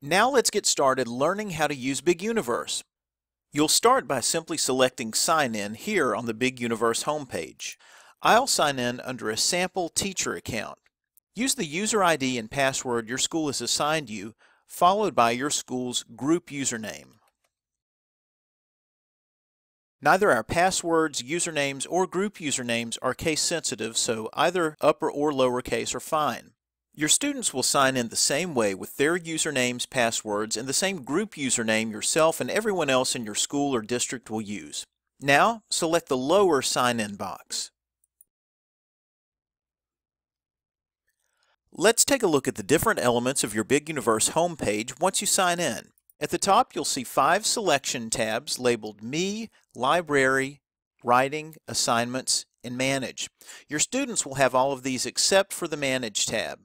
Now let's get started learning how to use Big Universe. You'll start by simply selecting Sign In here on the Big Universe homepage. I'll sign in under a sample teacher account. Use the user ID and password your school has assigned you, followed by your school's group username. Neither our passwords, usernames, or group usernames are case sensitive, so either upper or lowercase are fine. Your students will sign in the same way with their usernames, passwords, and the same group username yourself and everyone else in your school or district will use. Now, select the lower sign-in box. Let's take a look at the different elements of your Big Universe homepage once you sign in. At the top, you'll see 5 selection tabs labeled Me, Library, Writing, Assignments, and Manage. Your students will have all of these except for the Manage tab.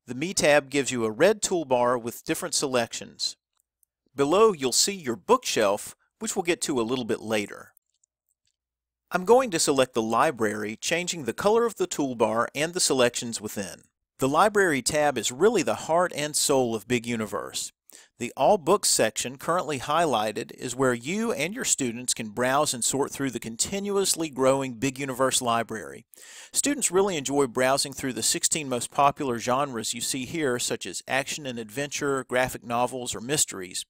The Me tab gives you a red toolbar with different selections. Below, you'll see your bookshelf, which we'll get to a little bit later. I'm going to select the Library, changing the color of the toolbar and the selections within. The Library tab is really the heart and soul of Big Universe. The All Books section, currently highlighted, is where you and your students can browse and sort through the continuously growing Big Universe library. Students really enjoy browsing through the 16 most popular genres you see here, such as action and adventure, graphic novels, or mysteries.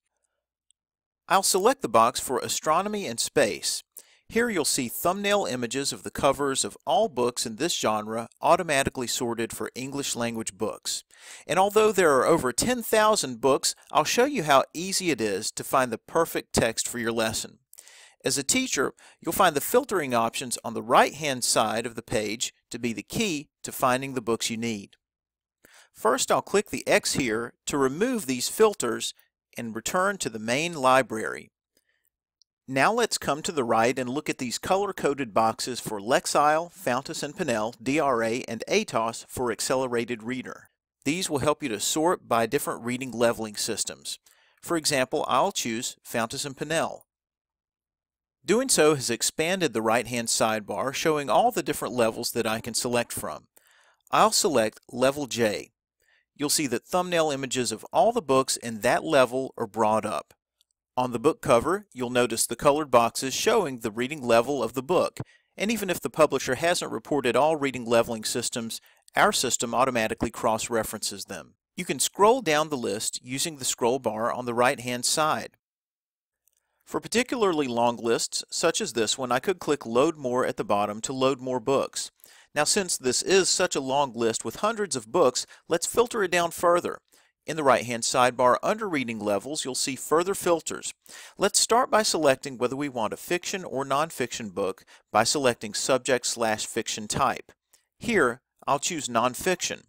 I'll select the box for Astronomy and Space. Here you'll see thumbnail images of the covers of all books in this genre automatically sorted for English language books. And although there are over 10,000 books, I'll show you how easy it is to find the perfect text for your lesson. As a teacher, you'll find the filtering options on the right-hand side of the page to be the key to finding the books you need. First, I'll click the X here to remove these filters and return to the main library. Now let's come to the right and look at these color-coded boxes for Lexile, Fountas and Pinnell, DRA, and ATOS for Accelerated Reader. These will help you to sort by different reading leveling systems. For example, I'll choose Fountas and Pinnell. Doing so has expanded the right-hand sidebar, showing all the different levels that I can select from. I'll select Level J. You'll see that thumbnail images of all the books in that level are brought up. On the book cover, you'll notice the colored boxes showing the reading level of the book, and even if the publisher hasn't reported all reading leveling systems, our system automatically cross-references them. You can scroll down the list using the scroll bar on the right-hand side. For particularly long lists, such as this one, I could click Load More at the bottom to load more books. Now, since this is such a long list with hundreds of books, let's filter it down further. In the right-hand sidebar under Reading Levels, you'll see further filters. Let's start by selecting whether we want a fiction or nonfiction book by selecting Subject/Fiction Type. Here, I'll choose Nonfiction.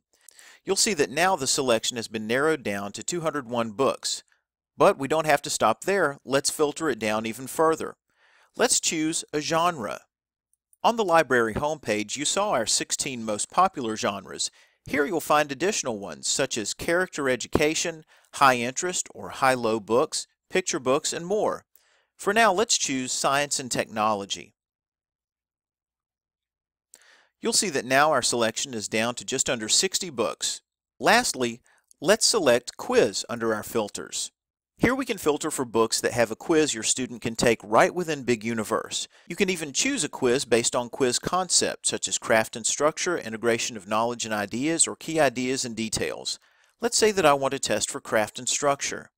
You'll see that now the selection has been narrowed down to 201 books. But we don't have to stop there. Let's filter it down even further. Let's choose a genre. On the library homepage, you saw our 16 most popular genres. Here you'll find additional ones such as character education, high interest or high-low books, picture books, and more. For now, let's choose science and technology. You'll see that now our selection is down to just under 60 books. Lastly, let's select quiz under our filters. Here we can filter for books that have a quiz your student can take right within Big Universe. You can even choose a quiz based on quiz concepts such as craft and structure, integration of knowledge and ideas, or key ideas and details. Let's say that I want to test for craft and structure.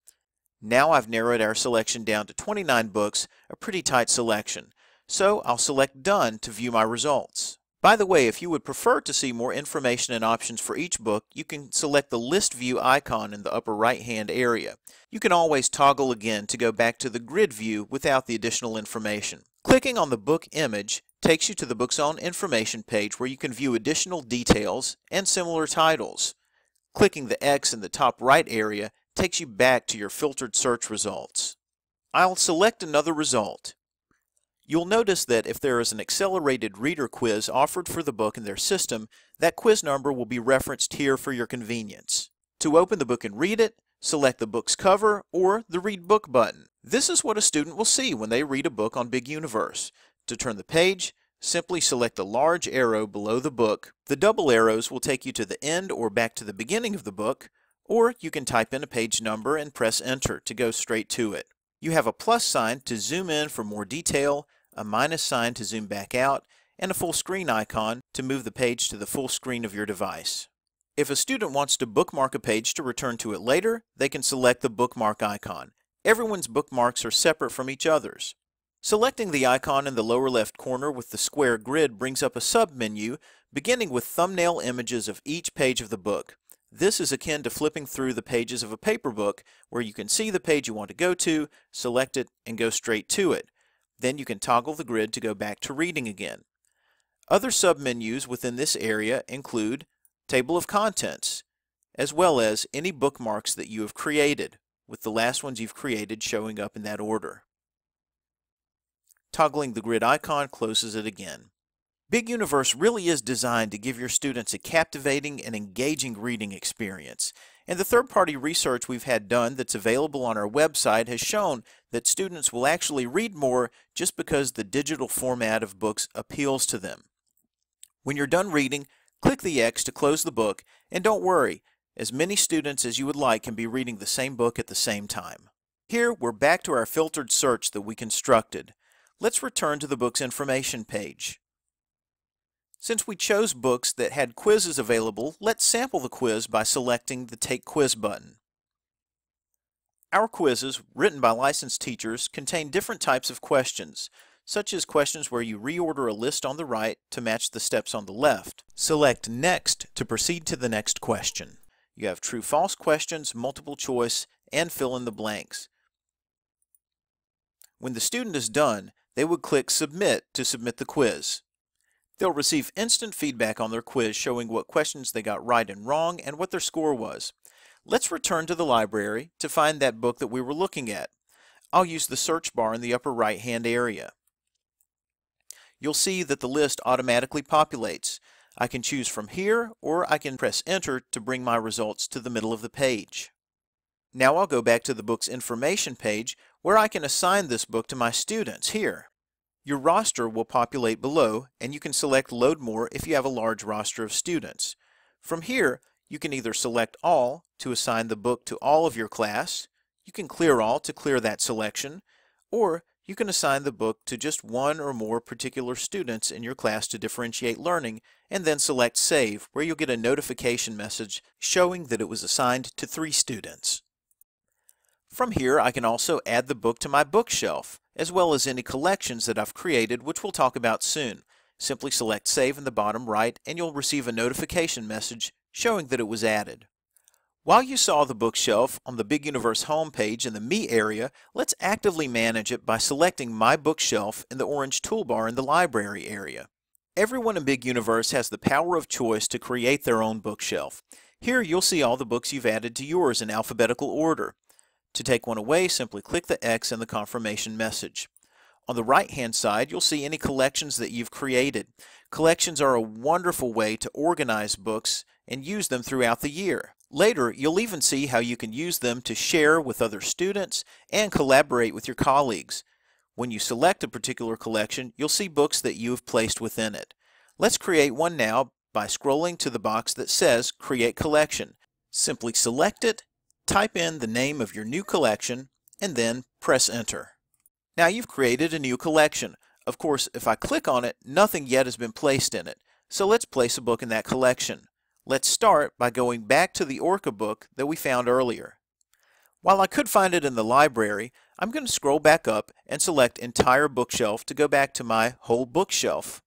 Now I've narrowed our selection down to 29 books, a pretty tight selection. So I'll select Done to view my results. By the way, if you would prefer to see more information and options for each book, you can select the List View icon in the upper right-hand area. You can always toggle again to go back to the grid view without the additional information. Clicking on the book image takes you to the book's own information page where you can view additional details and similar titles. Clicking the X in the top right area takes you back to your filtered search results. I'll select another result. You'll notice that if there is an accelerated reader quiz offered for the book in their system, that quiz number will be referenced here for your convenience. To open the book and read it, select the book's cover or the Read Book button. This is what a student will see when they read a book on Big Universe. To turn the page, simply select the large arrow below the book. The double arrows will take you to the end or back to the beginning of the book, Or you can type in a page number and press enter to go straight to it. You have a plus sign to zoom in for more detail, a minus sign to zoom back out, and a full screen icon to move the page to the full screen of your device. If a student wants to bookmark a page to return to it later, they can select the bookmark icon. Everyone's bookmarks are separate from each other's. Selecting the icon in the lower left corner with the square grid brings up a sub-menu beginning with thumbnail images of each page of the book. This is akin to flipping through the pages of a paper book where you can see the page you want to go to, select it, and go straight to it. Then you can toggle the grid to go back to reading again. Other sub-menus within this area include Table of Contents, as well as any bookmarks that you have created, with the last ones you've created showing up in that order. Toggling the grid icon closes it again. Big Universe really is designed to give your students a captivating and engaging reading experience. And the third-party research we've had done that's available on our website has shown that students will actually read more just because the digital format of books appeals to them. When you're done reading, click the X to close the book, and don't worry, as many students as you would like can be reading the same book at the same time. Here, we're back to our filtered search that we constructed. Let's return to the book's information page. Since we chose books that had quizzes available, let's sample the quiz by selecting the Take Quiz button. Our quizzes, written by licensed teachers, contain different types of questions, such as questions where you reorder a list on the right to match the steps on the left. Select Next to proceed to the next question. You have true-false questions, multiple choice, and fill in the blanks. When the student is done, they would click Submit to submit the quiz. They'll receive instant feedback on their quiz showing what questions they got right and wrong and what their score was. Let's return to the library to find that book that we were looking at. I'll use the search bar in the upper right-hand area. You'll see that the list automatically populates. I can choose from here, or I can press Enter to bring my results to the middle of the page. Now I'll go back to the book's information page where I can assign this book to my students here. Your roster will populate below, and you can select Load More if you have a large roster of students. From here, you can either select All to assign the book to all of your class, you can clear all to clear that selection, or you can assign the book to just one or more particular students in your class to differentiate learning, and then select Save, where you'll get a notification message showing that it was assigned to 3 students. From here, I can also add the book to my bookshelf, as well as any collections that I've created, which we'll talk about soon. Simply select Save in the bottom right, and you'll receive a notification message showing that it was added. While you saw the bookshelf on the Big Universe homepage in the Me area, let's actively manage it by selecting My Bookshelf in the orange toolbar in the Library area. Everyone in Big Universe has the power of choice to create their own bookshelf. Here you'll see all the books you've added to yours in alphabetical order. To take one away, simply click the X in the confirmation message. On the right-hand side, you'll see any collections that you've created. Collections are a wonderful way to organize books and use them throughout the year. Later, you'll even see how you can use them to share with other students and collaborate with your colleagues. When you select a particular collection, you'll see books that you have placed within it. Let's create one now by scrolling to the box that says Create Collection. Simply select it, type in the name of your new collection, and then press Enter. Now you've created a new collection. Of course, if I click on it, nothing yet has been placed in it. So let's place a book in that collection. Let's start by going back to the Orca book that we found earlier. While I could find it in the library, I'm going to scroll back up and select Entire Bookshelf to go back to my whole bookshelf.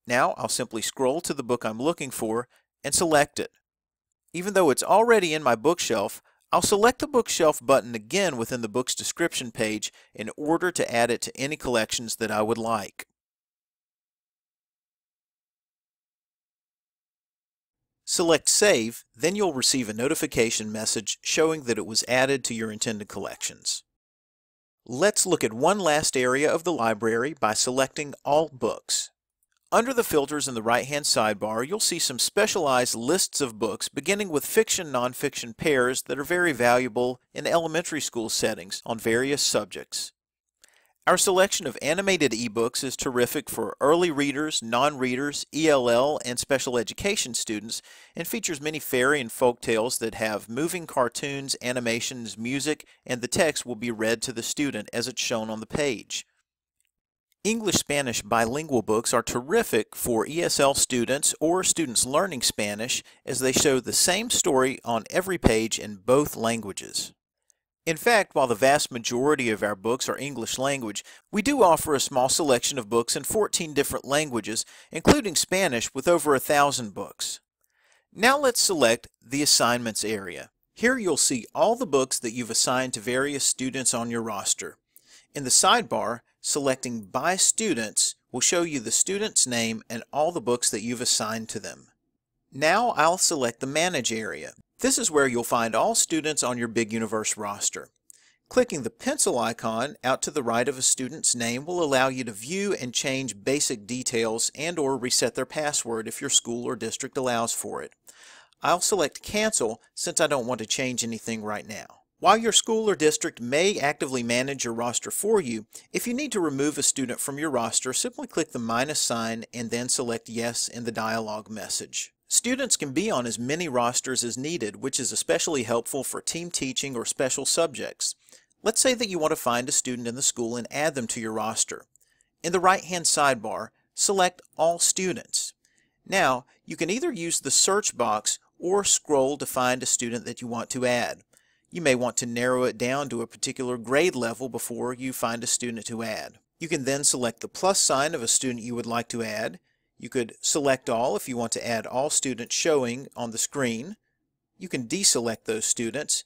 Now I'll simply scroll to the book I'm looking for and select it. Even though it's already in my bookshelf, I'll select the Bookshelf button again within the book's description page in order to add it to any collections that I would like. Select Save, then you'll receive a notification message showing that it was added to your intended collections. Let's look at one last area of the library by selecting All Books. Under the filters in the right-hand sidebar, you'll see some specialized lists of books beginning with fiction-nonfiction pairs that are very valuable in elementary school settings on various subjects. Our selection of animated ebooks is terrific for early readers, non-readers, ELL, and special education students, and features many fairy and folk tales that have moving cartoons, animations, music, and the text will be read to the student as it's shown on the page. English-Spanish bilingual books are terrific for ESL students or students learning Spanish, as they show the same story on every page in both languages. In fact, while the vast majority of our books are English language, we do offer a small selection of books in 14 different languages, including Spanish with over 1,000 books. Now let's select the Assignments area. Here you'll see all the books that you've assigned to various students on your roster. In the sidebar, selecting By Students will show you the student's name and all the books that you've assigned to them. Now I'll select the Manage area. This is where you'll find all students on your Big Universe roster. Clicking the pencil icon out to the right of a student's name will allow you to view and change basic details and/or reset their password if your school or district allows for it. I'll select Cancel since I don't want to change anything right now. While your school or district may actively manage your roster for you, if you need to remove a student from your roster, simply click the minus sign and then select Yes in the dialog message. Students can be on as many rosters as needed, which is especially helpful for team teaching or special subjects. Let's say that you want to find a student in the school and add them to your roster. In the right-hand sidebar, select All Students. Now, you can either use the search box or scroll to find a student that you want to add. You may want to narrow it down to a particular grade level before you find a student to add. You can then select the plus sign of a student you would like to add. You could select all if you want to add all students showing on the screen. You can deselect those students,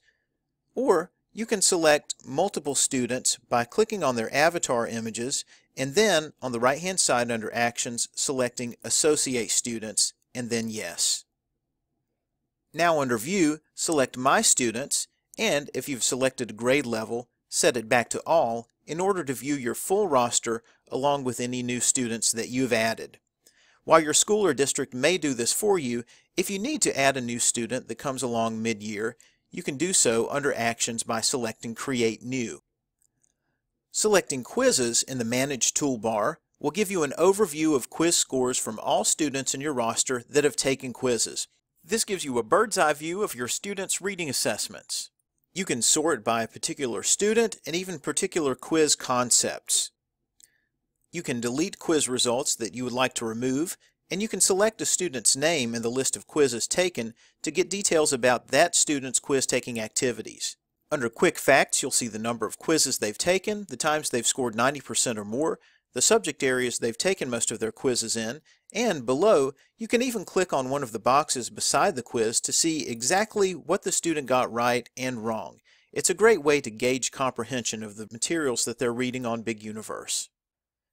or you can select multiple students by clicking on their avatar images and then on the right hand side under Actions selecting Associate Students and then Yes. Now under View, select My Students, and if you've selected a grade level, set it back to All in order to view your full roster along with any new students that you've added. While your school or district may do this for you, if you need to add a new student that comes along mid-year, you can do so under Actions by selecting Create New. Selecting Quizzes in the Manage toolbar will give you an overview of quiz scores from all students in your roster that have taken quizzes. This gives you a bird's eye view of your students' reading assessments. You can sort by a particular student and even particular quiz concepts. You can delete quiz results that you would like to remove, and you can select a student's name in the list of quizzes taken to get details about that student's quiz-taking activities. Under Quick Facts, you'll see the number of quizzes they've taken, the times they've scored 90% or more, the subject areas they've taken most of their quizzes in, and below, you can even click on one of the boxes beside the quiz to see exactly what the student got right and wrong. It's a great way to gauge comprehension of the materials that they're reading on Big Universe.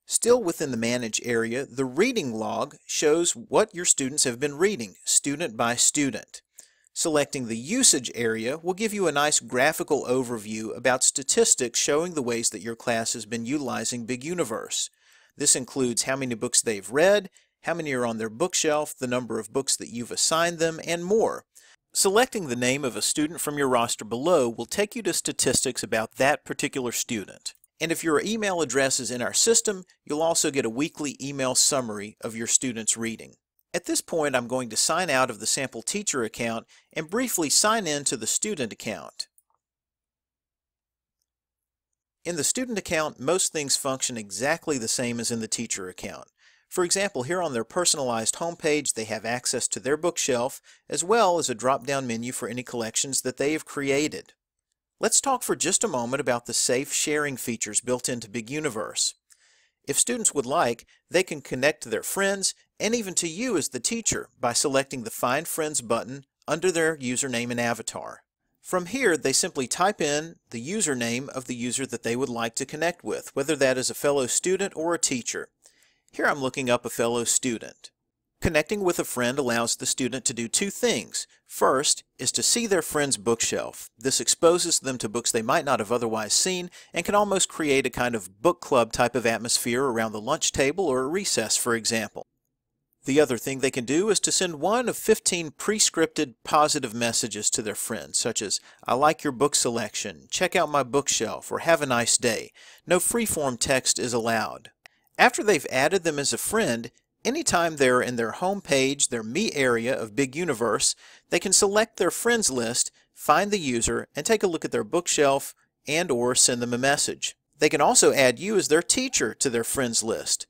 Still within the Manage area, the Reading Log shows what your students have been reading, student by student. Selecting the Usage area will give you a nice graphical overview about statistics showing the ways that your class has been utilizing Big Universe. This includes how many books they've read, how many are on their bookshelf, the number of books that you've assigned them, and more. Selecting the name of a student from your roster below will take you to statistics about that particular student. And if your email address is in our system, you'll also get a weekly email summary of your students' reading. At this point, I'm going to sign out of the Sample Teacher account and briefly sign in to the student account. In the student account, most things function exactly the same as in the teacher account. For example, here on their personalized homepage, they have access to their bookshelf, as well as a drop-down menu for any collections that they have created. Let's talk for just a moment about the safe sharing features built into Big Universe. If students would like, they can connect to their friends and even to you as the teacher by selecting the Find Friends button under their username and avatar. From here, they simply type in the username of the user that they would like to connect with, whether that is a fellow student or a teacher. Here I'm looking up a fellow student. Connecting with a friend allows the student to do two things. First is to see their friend's bookshelf. This exposes them to books they might not have otherwise seen and can almost create a kind of book club type of atmosphere around the lunch table or a recess, for example. The other thing they can do is to send one of 15 pre-scripted positive messages to their friends, such as, "I like your book selection," "Check out my bookshelf," or "Have a nice day." No free-form text is allowed. After they've added them as a friend, anytime they're in their home page, their Me area of Big Universe, they can select their friends list, find the user, and take a look at their bookshelf and/or send them a message. They can also add you as their teacher to their friends list.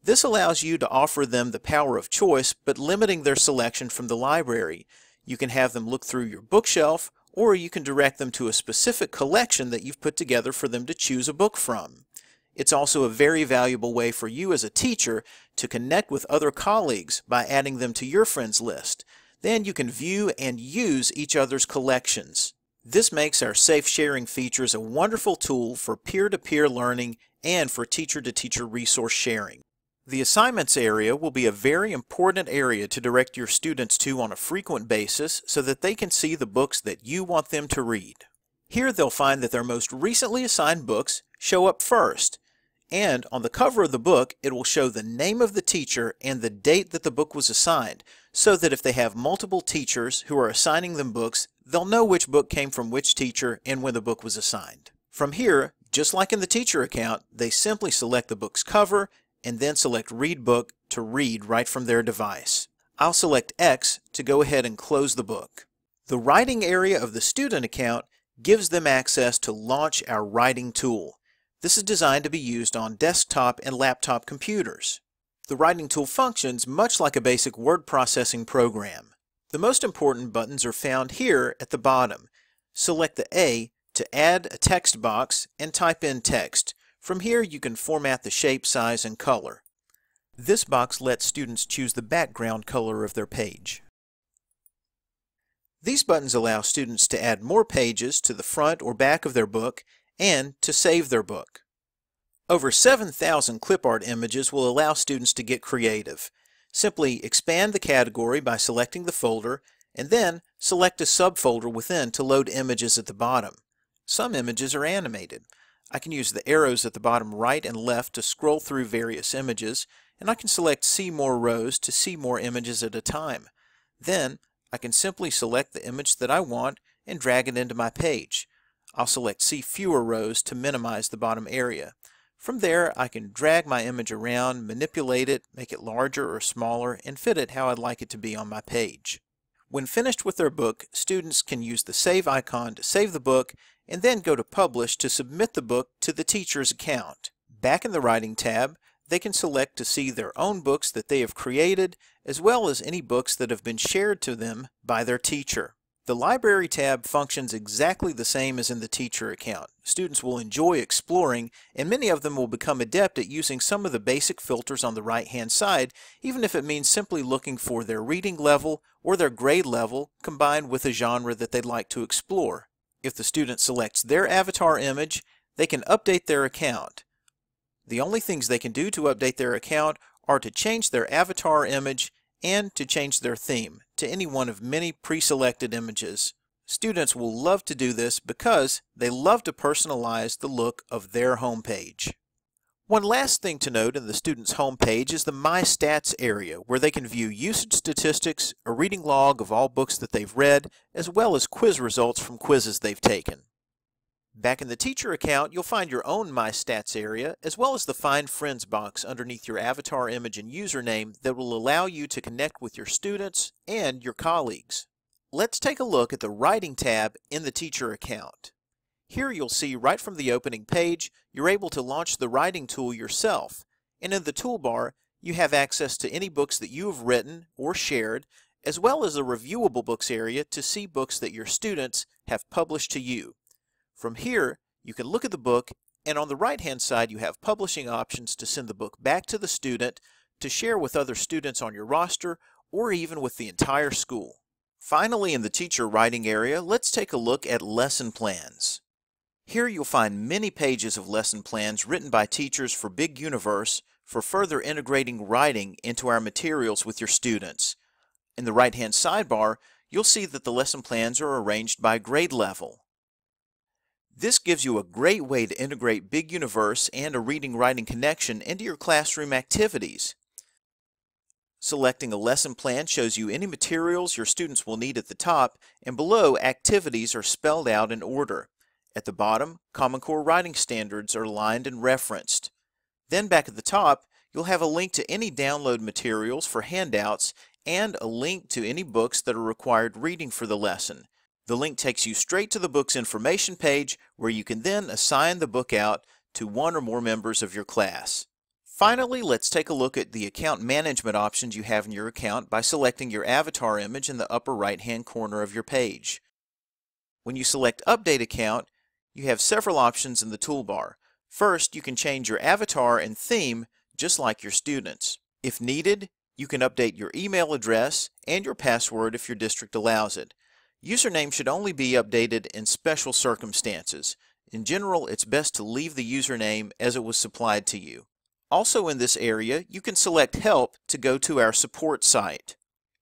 This allows you to offer them the power of choice, but limiting their selection from the library. You can have them look through your bookshelf, or you can direct them to a specific collection that you've put together for them to choose a book from. It's also a very valuable way for you as a teacher to connect with other colleagues by adding them to your friends list. Then you can view and use each other's collections. This makes our safe sharing features a wonderful tool for peer-to-peer learning and for teacher-to-teacher resource sharing. The assignments area will be a very important area to direct your students to on a frequent basis so that they can see the books that you want them to read. Here they'll find that their most recently assigned books show up first, and on the cover of the book it will show the name of the teacher and the date that the book was assigned, so that if they have multiple teachers who are assigning them books, they'll know which book came from which teacher and when the book was assigned. From here, just like in the teacher account, they simply select the book's cover and then select Read Book to read right from their device. I'll select X to go ahead and close the book. The writing area of the student account gives them access to launch our writing tool. This is designed to be used on desktop and laptop computers. The writing tool functions much like a basic word processing program. The most important buttons are found here at the bottom. Select the A to add a text box and type in text. From here you can format the shape, size, and color. This box lets students choose the background color of their page. These buttons allow students to add more pages to the front or back of their book and to save their book. Over 7,000 clip art images will allow students to get creative. Simply expand the category by selecting the folder and then select a subfolder within to load images at the bottom. Some images are animated. I can use the arrows at the bottom right and left to scroll through various images, and I can select See More rows to see more images at a time. Then I can simply select the image that I want and drag it into my page. I'll select See Fewer rows to minimize the bottom area. From there I can drag my image around, manipulate it, make it larger or smaller, and fit it how I'd like it to be on my page. When finished with their book, students can use the Save icon to save the book and then go to Publish to submit the book to the teacher's account. Back in the Writing tab, they can select to see their own books that they have created, as well as any books that have been shared to them by their teacher. The Library tab functions exactly the same as in the teacher account. Students will enjoy exploring, and many of them will become adept at using some of the basic filters on the right-hand side, even if it means simply looking for their reading level or their grade level combined with a genre that they'd like to explore. If the student selects their avatar image, they can update their account. The only things they can do to update their account are to change their avatar image and to change their theme to any one of many pre-selected images. Students will love to do this because they love to personalize the look of their home page. One last thing to note in the student's home page is the My Stats area, where they can view usage statistics, a reading log of all books that they've read, as well as quiz results from quizzes they've taken. Back in the teacher account, you'll find your own My Stats area, as well as the Find Friends box underneath your avatar image and username that will allow you to connect with your students and your colleagues. Let's take a look at the Writing tab in the teacher account. Here you'll see right from the opening page, you're able to launch the writing tool yourself, and in the toolbar, you have access to any books that you have written or shared, as well as the reviewable books area to see books that your students have published to you. From here, you can look at the book, and on the right-hand side you have publishing options to send the book back to the student, to share with other students on your roster, or even with the entire school. Finally, in the teacher writing area, let's take a look at lesson plans. Here you'll find many pages of lesson plans written by teachers for Big Universe for further integrating writing into our materials with your students. In the right-hand sidebar, you'll see that the lesson plans are arranged by grade level. This gives you a great way to integrate Big Universe and a reading-writing connection into your classroom activities. Selecting a lesson plan shows you any materials your students will need at the top, and below, activities are spelled out in order. At the bottom, Common Core writing standards are lined and referenced. Then back at the top, you'll have a link to any download materials for handouts and a link to any books that are required reading for the lesson. The link takes you straight to the book's information page where you can then assign the book out to one or more members of your class. Finally, let's take a look at the account management options you have in your account by selecting your avatar image in the upper right-hand corner of your page. When you select Update Account, you have several options in the toolbar. First, you can change your avatar and theme just like your students. If needed, you can update your email address and your password if your district allows it. Username should only be updated in special circumstances. In general, it's best to leave the username as it was supplied to you. Also in this area, you can select Help to go to our support site.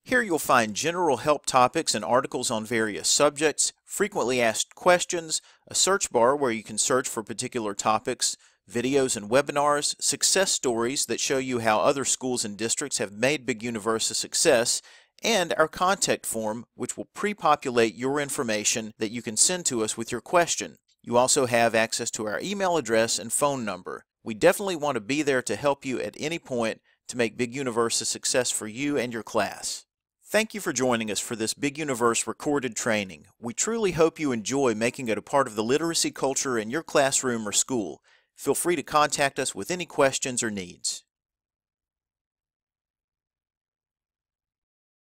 Here you'll find general help topics and articles on various subjects, frequently asked questions, a search bar where you can search for particular topics, videos and webinars, success stories that show you how other schools and districts have made Big Universe a success, and our contact form, which will pre-populate your information that you can send to us with your question. You also have access to our email address and phone number. We definitely want to be there to help you at any point to make Big Universe a success for you and your class. Thank you for joining us for this Big Universe recorded training. We truly hope you enjoy making it a part of the literacy culture in your classroom or school. Feel free to contact us with any questions or needs.